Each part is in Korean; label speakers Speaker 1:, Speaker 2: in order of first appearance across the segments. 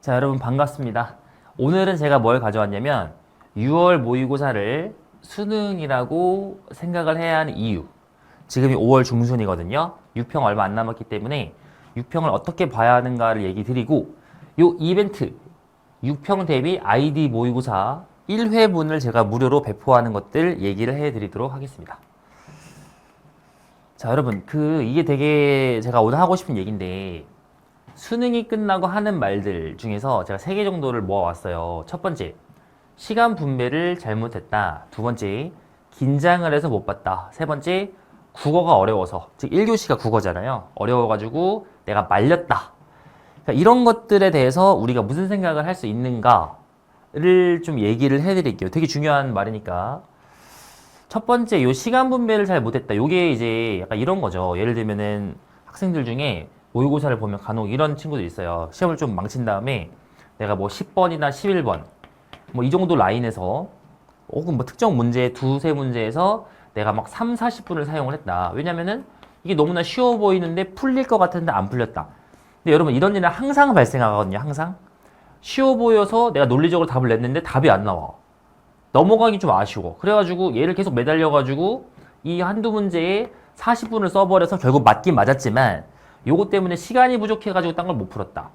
Speaker 1: 자, 여러분 반갑습니다. 오늘은 제가 뭘 가져왔냐면 6월 모의고사를 수능이라고 생각을 해야 하는 이유. 지금이 5월 중순이거든요. 6평 얼마 안 남았기 때문에 6평을 어떻게 봐야 하는가를 얘기 드리고, 요 이벤트 6평 대비 아이디 모의고사 1회분을 제가 무료로 배포하는 것들 얘기를 해 드리도록 하겠습니다. 자, 여러분 이게 되게 제가 오늘 하고 싶은 얘기인데, 수능이 끝나고 하는 말들 중에서 제가 3개 정도를 모아왔어요. 첫 번째, 시간 분배를 잘못했다. 두 번째, 긴장을 해서 못 봤다. 세 번째, 국어가 어려워서. 즉 1교시가 국어잖아요. 어려워가지고 내가 말렸다. 그러니까 이런 것들에 대해서 우리가 무슨 생각을 할 수 있는가를 좀 얘기를 해드릴게요. 되게 중요한 말이니까. 첫 번째, 요 시간 분배를 잘 못했다. 요게 이제 약간 이런 거죠. 예를 들면은 학생들 중에 모의고사를 보면 간혹 이런 친구들 있어요. 시험을 좀 망친 다음에 내가 뭐 10번이나 11번 뭐 이 정도 라인에서 혹은 뭐 특정 문제 두세 문제에서 내가 막 3, 40분을 사용을 했다. 왜냐면은 이게 너무나 쉬워 보이는데 풀릴 것 같은데 안 풀렸다. 근데 여러분 이런 일은 항상 발생하거든요. 항상 쉬워 보여서 내가 논리적으로 답을 냈는데 답이 안 나와. 넘어가기 좀 아쉬워. 그래가지고 얘를 계속 매달려가지고 이 한두 문제에 40분을 써버려서 결국 맞긴 맞았지만 요거 때문에 시간이 부족해가지고 딴 걸 못 풀었다.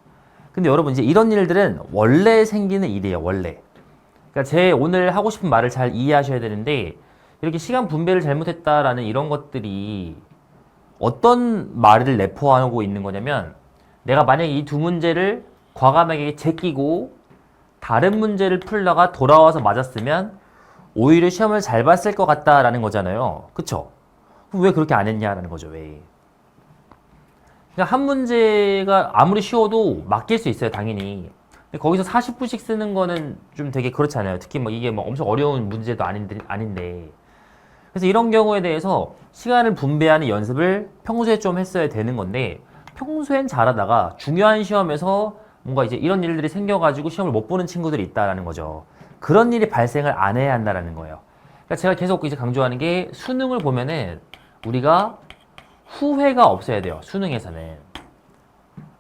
Speaker 1: 근데 여러분 이제 이런 일들은 원래 생기는 일이에요. 원래. 그러니까 제 오늘 하고 싶은 말을 잘 이해하셔야 되는데, 이렇게 시간 분배를 잘못했다라는 이런 것들이 어떤 말을 내포하고 있는 거냐면, 내가 만약에 이 두 문제를 과감하게 제끼고 다른 문제를 풀다가 돌아와서 맞았으면 오히려 시험을 잘 봤을 것 같다라는 거잖아요. 그쵸? 그럼 왜 그렇게 안 했냐라는 거죠. 왜? 그러니까 한 문제가 아무리 쉬워도 맡길 수 있어요, 당연히. 근데 거기서 40분씩 쓰는 거는 좀 되게 그렇잖아요. 특히 뭐 이게 뭐 엄청 어려운 문제도 아닌데. 그래서 이런 경우에 대해서 시간을 분배하는 연습을 평소에 좀 했어야 되는 건데, 평소엔 잘하다가 중요한 시험에서 뭔가 이제 이런 일들이 생겨가지고 시험을 못 보는 친구들이 있다라는 거죠. 그런 일이 발생을 안 해야 한다라는 거예요. 그러니까 제가 계속 이제 강조하는 게, 수능을 보면은 우리가 후회가 없어야 돼요. 수능에서는.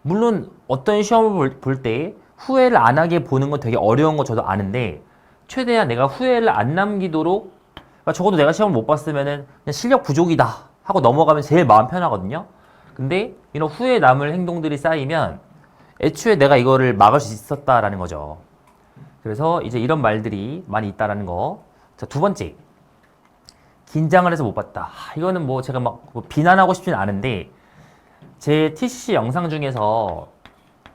Speaker 1: 물론 어떤 시험을 볼 때 후회를 안 하게 보는 건 되게 어려운 거 저도 아는데, 최대한 내가 후회를 안 남기도록, 그러니까 적어도 내가 시험을 못 봤으면은 그냥 실력 부족이다 하고 넘어가면 제일 마음 편하거든요. 근데 이런 후회 남을 행동들이 쌓이면 애초에 내가 이거를 막을 수 있었다라는 거죠. 그래서 이제 이런 말들이 많이 있다라는 거. 자, 두 번째, 긴장을 해서 못 봤다. 이거는 뭐 제가 막 비난하고 싶지는 않은데, 제 TCC 영상 중에서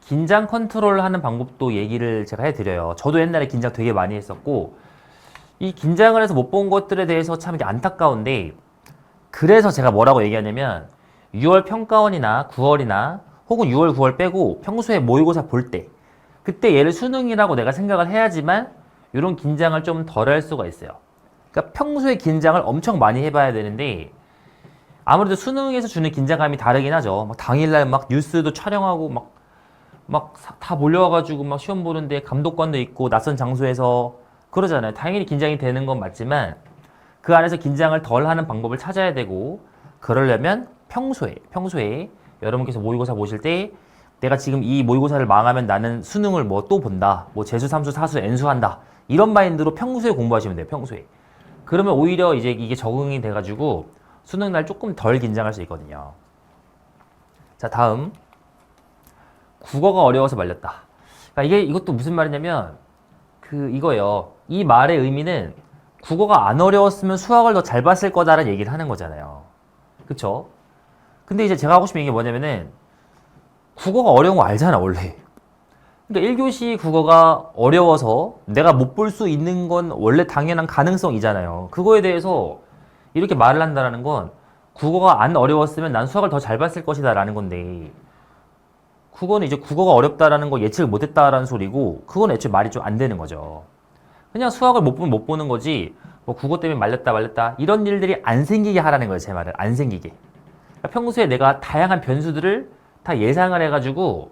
Speaker 1: 긴장 컨트롤 하는 방법도 얘기를 제가 해드려요. 저도 옛날에 긴장 되게 많이 했었고, 이 긴장을 해서 못 본 것들에 대해서 참 이게 안타까운데, 그래서 제가 뭐라고 얘기하냐면, 6월 평가원이나 9월이나 혹은 6월, 9월 빼고 평소에 모의고사 볼 때, 그때 얘를 수능이라고 내가 생각을 해야지만 이런 긴장을 좀 덜 할 수가 있어요. 그러니까 평소에 긴장을 엄청 많이 해봐야 되는데, 아무래도 수능에서 주는 긴장감이 다르긴 하죠. 막 당일날 막 뉴스도 촬영하고 막 다 몰려와가지고 막 시험 보는데 감독관도 있고 낯선 장소에서 그러잖아요. 당연히 긴장이 되는 건 맞지만 그 안에서 긴장을 덜 하는 방법을 찾아야 되고, 그러려면 평소에 여러분께서 모의고사 보실 때 내가 지금 이 모의고사를 망하면 나는 수능을 뭐 또 본다. 뭐 재수, 삼수, 사수, N수한다. 이런 마인드로 평소에 공부하시면 돼요. 평소에. 그러면 오히려 이제 이게 적응이 돼가지고 수능 날 조금 덜 긴장할 수 있거든요. 자, 다음. 국어가 어려워서 말렸다. 그러니까 이것도 무슨 말이냐면, 이거예요. 이 말의 의미는 국어가 안 어려웠으면 수학을 더 잘 봤을 거다라는 얘기를 하는 거잖아요. 그쵸? 근데 이제 제가 하고 싶은 얘기가 뭐냐면은, 국어가 어려운 거 알잖아, 원래. 그러니까 1교시 국어가 어려워서 내가 못 볼 수 있는 건 원래 당연한 가능성이잖아요. 그거에 대해서 이렇게 말을 한다는 건, 국어가 안 어려웠으면 난 수학을 더 잘 봤을 것이다 라는 건데, 그거는 이제 국어가 어렵다라는 거 예측을 못했다라는 소리고, 그건 애초에 말이 좀 안 되는 거죠. 그냥 수학을 못 보면 못 보는 거지, 뭐 국어 때문에 말렸다 이런 일들이 안 생기게 하라는 거예요. 제 말은 안 생기게. 그러니까 평소에 내가 다양한 변수들을 다 예상을 해가지고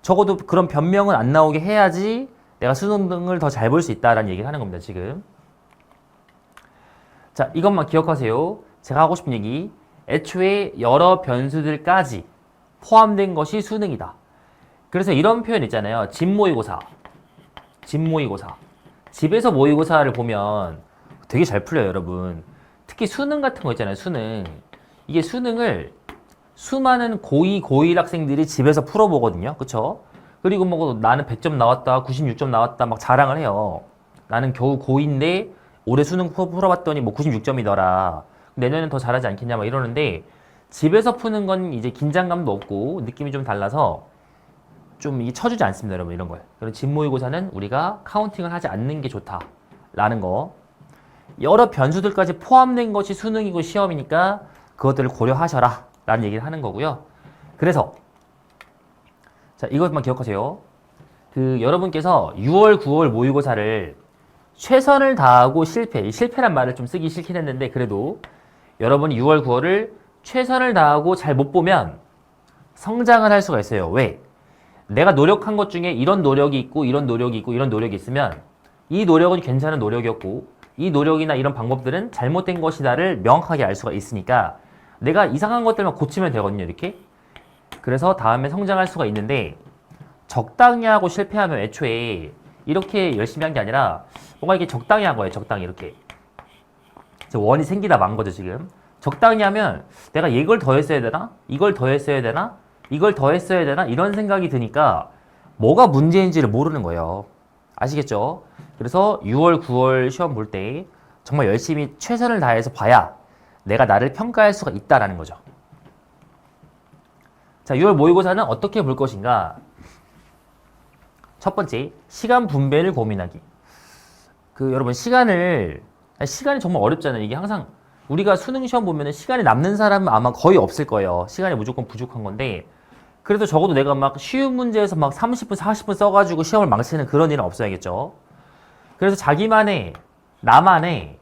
Speaker 1: 적어도 그런 변명은 안 나오게 해야지 내가 수능을 더 잘 볼 수 있다라는 얘기를 하는 겁니다. 지금. 자, 이것만 기억하세요. 제가 하고 싶은 얘기, 애초에 여러 변수들까지 포함된 것이 수능이다. 그래서 이런 표현 있잖아요. 집 모의고사. 집 모의고사. 집에서 모의고사를 보면 되게 잘 풀려요, 여러분. 특히 수능 같은 거 있잖아요, 수능. 이게 수능을 수많은 고2, 고1 학생들이 집에서 풀어보거든요. 그쵸? 그리고 뭐 나는 100점 나왔다, 96점 나왔다 막 자랑을 해요. 나는 겨우 고2인데 올해 수능 풀어봤더니 뭐 96점이더라. 내년엔 더 잘하지 않겠냐 막 이러는데 집에서 푸는 건 이제 긴장감도 없고 느낌이 좀 달라서 좀 이게 쳐주지 않습니다, 여러분. 이런 걸. 그래서 집 모의고사는 우리가 카운팅을 하지 않는 게 좋다라는 거. 여러 변수들까지 포함된 것이 수능이고 시험이니까 그것들을 고려하셔라 라는 얘기를 하는 거고요. 그래서 자, 이것만 기억하세요. 여러분께서 6월, 9월 모의고사를 최선을 다하고 실패란 말을 좀 쓰기 싫긴 했는데 그래도 여러분이 6월, 9월을 최선을 다하고 잘 못 보면 성장을 할 수가 있어요. 왜? 내가 노력한 것 중에 이런 노력이 있고 이런 노력이 있고 이런 노력이 있으면 이 노력은 괜찮은 노력이었고 이 노력이나 이런 방법들은 잘못된 것이다를 명확하게 알 수가 있으니까 내가 이상한 것들만 고치면 되거든요, 이렇게. 그래서 다음에 성장할 수가 있는데 적당히 하고 실패하면 애초에 이렇게 열심히 한 게 아니라 뭔가 이게 적당히 한 거예요, 적당히 이렇게. 원이 생기다 만 거죠, 지금. 적당히 하면 내가 이걸 더 했어야 되나? 이걸 더 했어야 되나? 이걸 더 했어야 되나? 이런 생각이 드니까 뭐가 문제인지를 모르는 거예요. 아시겠죠? 그래서 6월, 9월 시험 볼 때 정말 열심히 최선을 다해서 봐야 내가 나를 평가할 수가 있다라는 거죠. 자, 6월 모의고사는 어떻게 볼 것인가? 첫 번째, 시간 분배를 고민하기. 여러분, 시간이 정말 어렵잖아요. 이게 항상 우리가 수능 시험 보면은 시간이 남는 사람은 아마 거의 없을 거예요. 시간이 무조건 부족한 건데, 그래도 적어도 내가 막 쉬운 문제에서 막 30분, 40분 써가지고 시험을 망치는 그런 일은 없어야겠죠. 그래서 나만의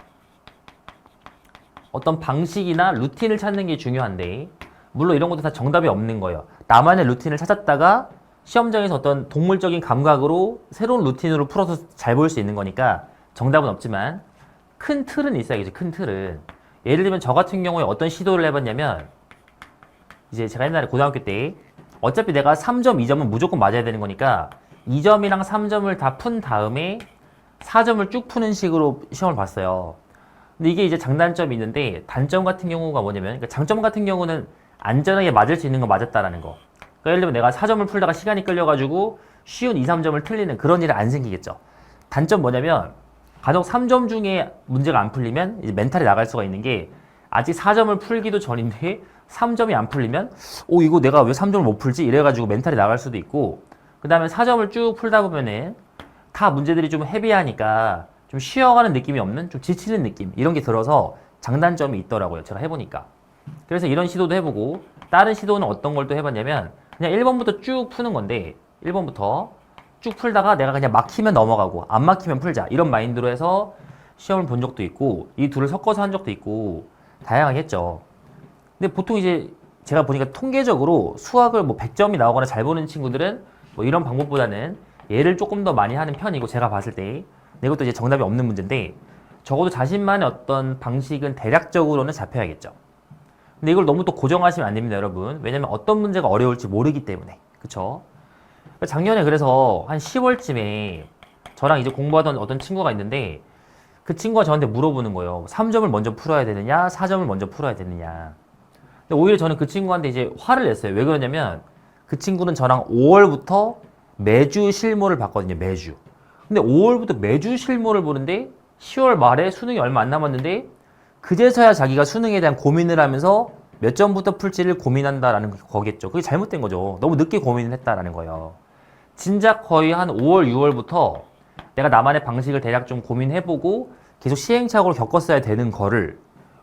Speaker 1: 어떤 방식이나 루틴을 찾는 게 중요한데, 물론 이런 것도 다 정답이 없는 거예요. 나만의 루틴을 찾았다가 시험장에서 어떤 동물적인 감각으로 새로운 루틴으로 풀어서 잘 볼 수 있는 거니까 정답은 없지만 큰 틀은 있어야겠죠. 큰 틀은. 예를 들면 저 같은 경우에 어떤 시도를 해봤냐면 이제 제가 옛날에 고등학교 때 어차피 내가 3점, 2점은 무조건 맞아야 되는 거니까 2점이랑 3점을 다 푼 다음에 4점을 쭉 푸는 식으로 시험을 봤어요. 근데 이게 이제 장단점이 있는데 단점 같은 경우가 뭐냐면 그러니까 장점 같은 경우는 안전하게 맞을 수 있는 거 맞았다라는 거. 그러니까 예를 들면 내가 4점을 풀다가 시간이 끌려가지고 쉬운 2, 3점을 틀리는 그런 일은 안 생기겠죠. 단점 뭐냐면 간혹 3점 중에 문제가 안 풀리면 이제 멘탈이 나갈 수가 있는 게 아직 4점을 풀기도 전인데 3점이 안 풀리면 이거 내가 왜 3점을 못 풀지? 이래가지고 멘탈이 나갈 수도 있고 그 다음에 4점을 쭉 풀다 보면은 다 문제들이 좀 헤비하니까 좀 쉬어가는 느낌이 없는 좀 지치는 느낌 이런 게 들어서 장단점이 있더라고요. 제가 해보니까. 그래서 이런 시도도 해보고 다른 시도는 어떤 걸 또 해봤냐면 그냥 1번부터 쭉 푸는 건데 1번부터 쭉 풀다가 내가 그냥 막히면 넘어가고 안 막히면 풀자 이런 마인드로 해서 시험을 본 적도 있고 이 둘을 섞어서 한 적도 있고 다양하게 했죠. 근데 보통 이제 제가 보니까 통계적으로 수학을 뭐 100점이 나오거나 잘 보는 친구들은 뭐 이런 방법보다는 얘를 조금 더 많이 하는 편이고 제가 봤을 때 근데 이것도 이제 정답이 없는 문제인데 적어도 자신만의 어떤 방식은 대략적으로는 잡혀야겠죠. 근데 이걸 너무 또 고정하시면 안 됩니다, 여러분. 왜냐면 어떤 문제가 어려울지 모르기 때문에. 그쵸? 작년에 그래서 한 10월쯤에 저랑 이제 공부하던 어떤 친구가 있는데 그 친구가 저한테 물어보는 거예요. 3점을 먼저 풀어야 되느냐, 4점을 먼저 풀어야 되느냐. 근데 오히려 저는 그 친구한테 이제 화를 냈어요. 왜 그러냐면 그 친구는 저랑 5월부터 매주 실무를 봤거든요, 매주. 근데 5월부터 매주 실무를 보는데 10월 말에 수능이 얼마 안 남았는데 그제서야 자기가 수능에 대한 고민을 하면서 몇 점부터 풀지를 고민한다라는 거겠죠. 그게 잘못된 거죠. 너무 늦게 고민을 했다라는 거예요. 진작 거의 한 5월, 6월부터 내가 나만의 방식을 대략 좀 고민해보고 계속 시행착오를 겪었어야 되는 거를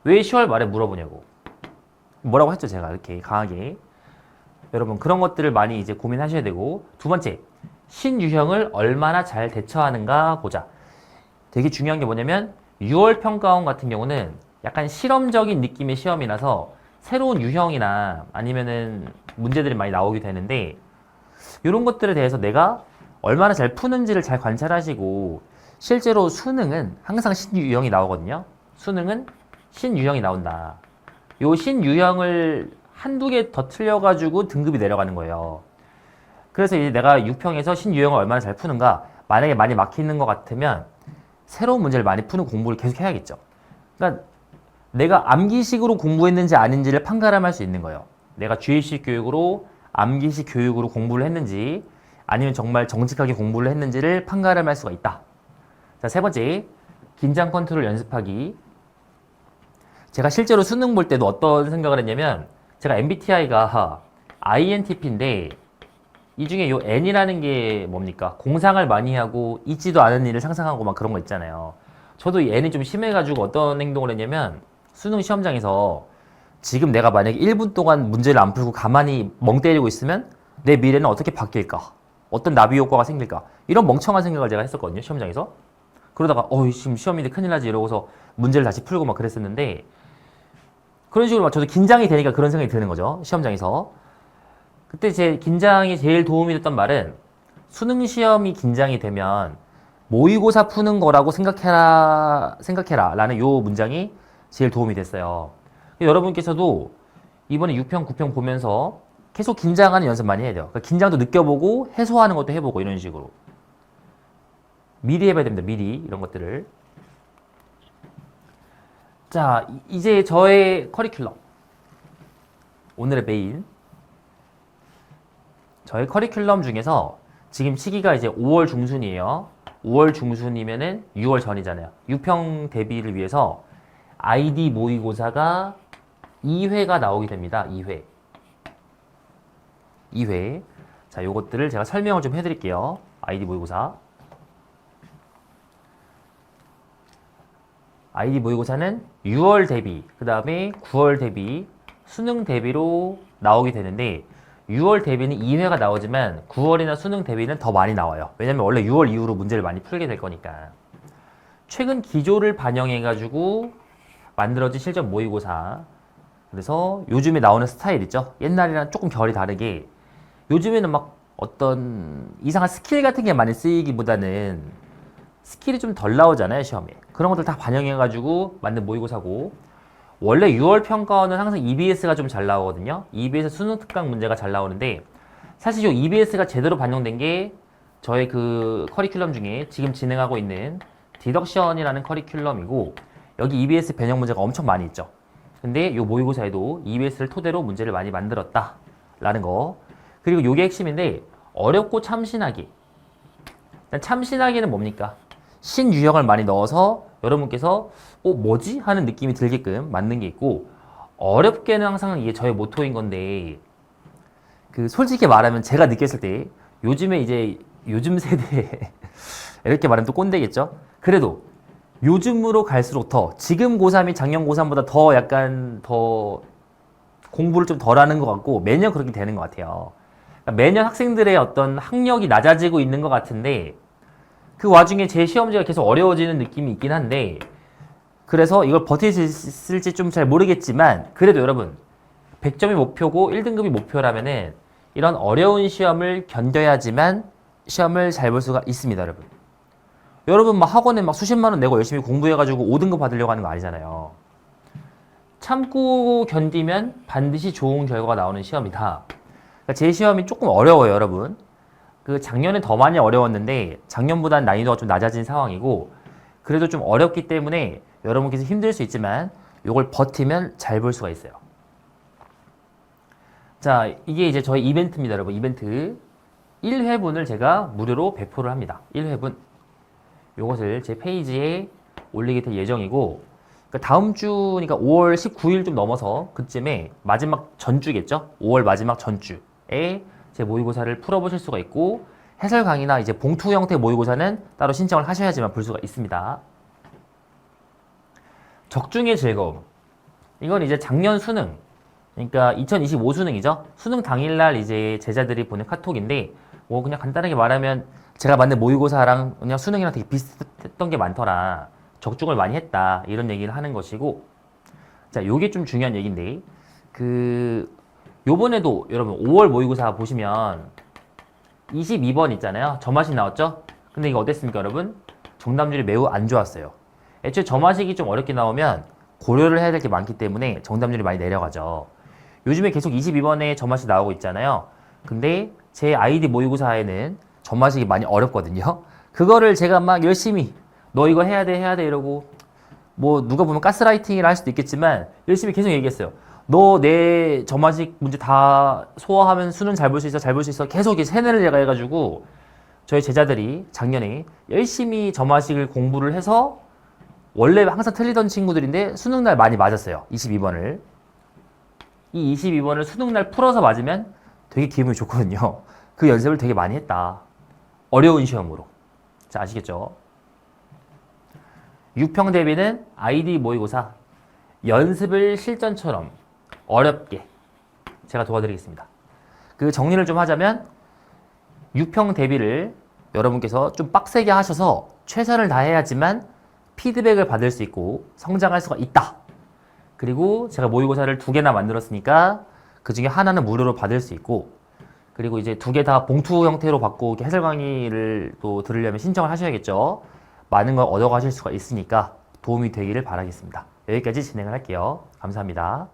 Speaker 1: 왜 10월 말에 물어보냐고. 뭐라고 했죠, 제가 이렇게 강하게. 여러분, 그런 것들을 많이 이제 고민하셔야 되고. 두 번째, 신유형을 얼마나 잘 대처하는가 보자. 되게 중요한 게 뭐냐면 6월 평가원 같은 경우는 약간 실험적인 느낌의 시험이라서 새로운 유형이나 아니면은 문제들이 많이 나오게 되는데 이런 것들에 대해서 내가 얼마나 잘 푸는지를 잘 관찰하시고 실제로 수능은 항상 신유형이 나오거든요. 수능은 신유형이 나온다. 요 신유형을 한두 개 더 틀려가지고 등급이 내려가는 거예요. 그래서 이제 내가 유평에서 신유형을 얼마나 잘 푸는가, 만약에 많이 막히는 것 같으면 새로운 문제를 많이 푸는 공부를 계속 해야겠죠. 그러니까 내가 암기식으로 공부했는지 아닌지를 판가름할 수 있는 거예요. 내가 주입식 교육으로 암기식 교육으로 공부를 했는지 아니면 정말 정직하게 공부를 했는지를 판가름할 수가 있다. 자, 세 번째, 긴장 컨트롤 연습하기. 제가 실제로 수능 볼 때도 어떤 생각을 했냐면, 제가 MBTI가 INTP인데 이 중에 요 N이라는 게 뭡니까? 공상을 많이 하고 있지도 않은 일을 상상하고 막 그런 거 있잖아요. 저도 이 N이 좀 심해가지고 어떤 행동을 했냐면, 수능 시험장에서 지금 내가 만약에 1분 동안 문제를 안 풀고 가만히 멍 때리고 있으면 내 미래는 어떻게 바뀔까? 어떤 나비 효과가 생길까? 이런 멍청한 생각을 제가 했었거든요, 시험장에서. 그러다가 지금 시험인데 큰일 나지 이러고서 문제를 다시 풀고 막 그랬었는데, 그런 식으로 막 저도 긴장이 되니까 그런 생각이 드는 거죠, 시험장에서. 그때 제 긴장이 제일 도움이 됐던 말은, 수능 시험이 긴장이 되면 모의고사 푸는 거라고 생각해라 라는 요 문장이 제일 도움이 됐어요. 여러분께서도 이번에 6평, 9평 보면서 계속 긴장하는 연습 많이 해야 돼요. 그러니까 긴장도 느껴보고 해소하는 것도 해보고 이런 식으로 미리 해봐야 됩니다. 미리 이런 것들을. 자, 이제 저의 커리큘럼, 오늘의 메인, 저의 커리큘럼 중에서 지금 시기가 이제 5월 중순이에요. 5월 중순이면은 6월 전이잖아요. 6평 대비를 위해서 ID 모의고사가 2회가 나오게 됩니다. 2회. 자, 요것들을 제가 설명을 좀 해드릴게요. ID 모의고사. ID 모의고사는 6월 대비, 그 다음에 9월 대비, 수능 대비로 나오게 되는데, 6월 대비는 2회가 나오지만 9월이나 수능 대비는 더 많이 나와요. 왜냐면 원래 6월 이후로 문제를 많이 풀게 될 거니까. 최근 기조를 반영해가지고 만들어진 실전 모의고사. 그래서 요즘에 나오는 스타일 있죠? 옛날이랑 조금 결이 다르게 요즘에는 막 어떤 이상한 스킬 같은 게 많이 쓰이기보다는 스킬이 좀 덜 나오잖아요, 시험에. 그런 것들 다 반영해가지고 만든 모의고사고, 원래 6월 평가원은 항상 EBS가 좀 잘 나오거든요. EBS 수능 특강 문제가 잘 나오는데, 사실 이 EBS가 제대로 반영된 게 저의 그 커리큘럼 중에 지금 진행하고 있는 디덕션이라는 커리큘럼이고, 여기 EBS 변형 문제가 엄청 많이 있죠. 근데 이 모의고사에도 EBS를 토대로 문제를 많이 만들었다 라는 거. 그리고 이게 핵심인데, 어렵고 참신하기. 참신하기는 뭡니까? 신유형을 많이 넣어서 여러분께서 뭐지? 하는 느낌이 들게끔 만든 게 있고, 어렵게는 항상 이게 저의 모토인 건데, 그 솔직히 말하면 제가 느꼈을 때 요즘에 이제 요즘 세대 이렇게 말하면 또 꼰대겠죠? 그래도 요즘으로 갈수록 더 지금 고3이 작년 고3보다 더 약간 더 공부를 좀 덜 하는 것 같고, 매년 그렇게 되는 것 같아요. 그러니까 매년 학생들의 어떤 학력이 낮아지고 있는 것 같은데, 그 와중에 제 시험지가 계속 어려워지는 느낌이 있긴 한데, 그래서 이걸 버틸 수 있을지 좀 잘 모르겠지만, 그래도 여러분 100점이 목표고 1등급이 목표라면은 이런 어려운 시험을 견뎌야지만 시험을 잘 볼 수가 있습니다. 여러분 막 학원에 막 수십만 원 내고 열심히 공부해가지고 5등급 받으려고 하는 거 아니잖아요. 참고 견디면 반드시 좋은 결과가 나오는 시험이다. 그러니까 제 시험이 조금 어려워요, 여러분. 그 작년에 더 많이 어려웠는데 작년보다는 난이도가 좀 낮아진 상황이고, 그래도 좀 어렵기 때문에 여러분께서 힘들 수 있지만 이걸 버티면 잘 볼 수가 있어요. 자, 이게 이제 저희 이벤트입니다, 여러분. 이벤트 1회분을 제가 무료로 배포를 합니다. 1회분. 요것을 제 페이지에 올리게 될 예정이고, 그러니까 다음 주니까 5월 19일 좀 넘어서 그쯤에 마지막 전주겠죠? 5월 마지막 전주에 제 모의고사를 풀어보실 수가 있고, 해설 강의나 이제 봉투 형태 모의고사는 따로 신청을 하셔야지만 볼 수가 있습니다. 적중의 즐거움. 이건 이제 작년 수능, 그러니까 2025 수능이죠. 수능 당일날 이제 제자들이 보낸 카톡인데, 뭐 그냥 간단하게 말하면 제가 만든 모의고사랑 그냥 수능이랑 되게 비슷했던 게 많더라. 적중을 많이 했다. 이런 얘기를 하는 것이고, 자, 요게 좀 중요한 얘기인데, 요번에도 여러분 5월 모의고사 보시면 22번 있잖아요. 점화식 나왔죠? 근데 이거 어땠습니까, 여러분? 정답률이 매우 안 좋았어요. 애초에 점화식이 좀 어렵게 나오면 고려를 해야 될 게 많기 때문에 정답률이 많이 내려가죠. 요즘에 계속 22번에 점화식 나오고 있잖아요. 근데 제 아이디 모의고사에는 전마식이 많이 어렵거든요. 그거를 제가 막 열심히 너 이거 해야 돼 이러고 뭐 누가 보면 가스라이팅이라 할 수도 있겠지만 열심히 계속 얘기했어요. 너 내 전마식 문제 다 소화하면 수능 잘 볼 수 있어 잘 볼 수 있어 계속 세뇌를 제가 해가지고 저희 제자들이 작년에 열심히 전마식을 공부를 해서 원래 항상 틀리던 친구들인데 수능날 많이 맞았어요. 22번을. 이 22번을 수능날 풀어서 맞으면 되게 기분이 좋거든요. 그 연습을 되게 많이 했다. 어려운 시험으로. 자, 아시겠죠? 6평 대비는 아이디 모의고사 연습을 실전처럼 어렵게 제가 도와드리겠습니다. 그 정리를 좀 하자면 6평 대비를 여러분께서 좀 빡세게 하셔서 최선을 다해야지만 피드백을 받을 수 있고 성장할 수가 있다. 그리고 제가 모의고사를 2개나 만들었으니까 그 중에 하나는 무료로 받을 수 있고 그리고 이제 2개 다 봉투 형태로 받고 해설 강의를 또 들으려면 신청을 하셔야겠죠. 많은 걸 얻어가실 수가 있으니까 도움이 되기를 바라겠습니다. 여기까지 진행을 할게요. 감사합니다.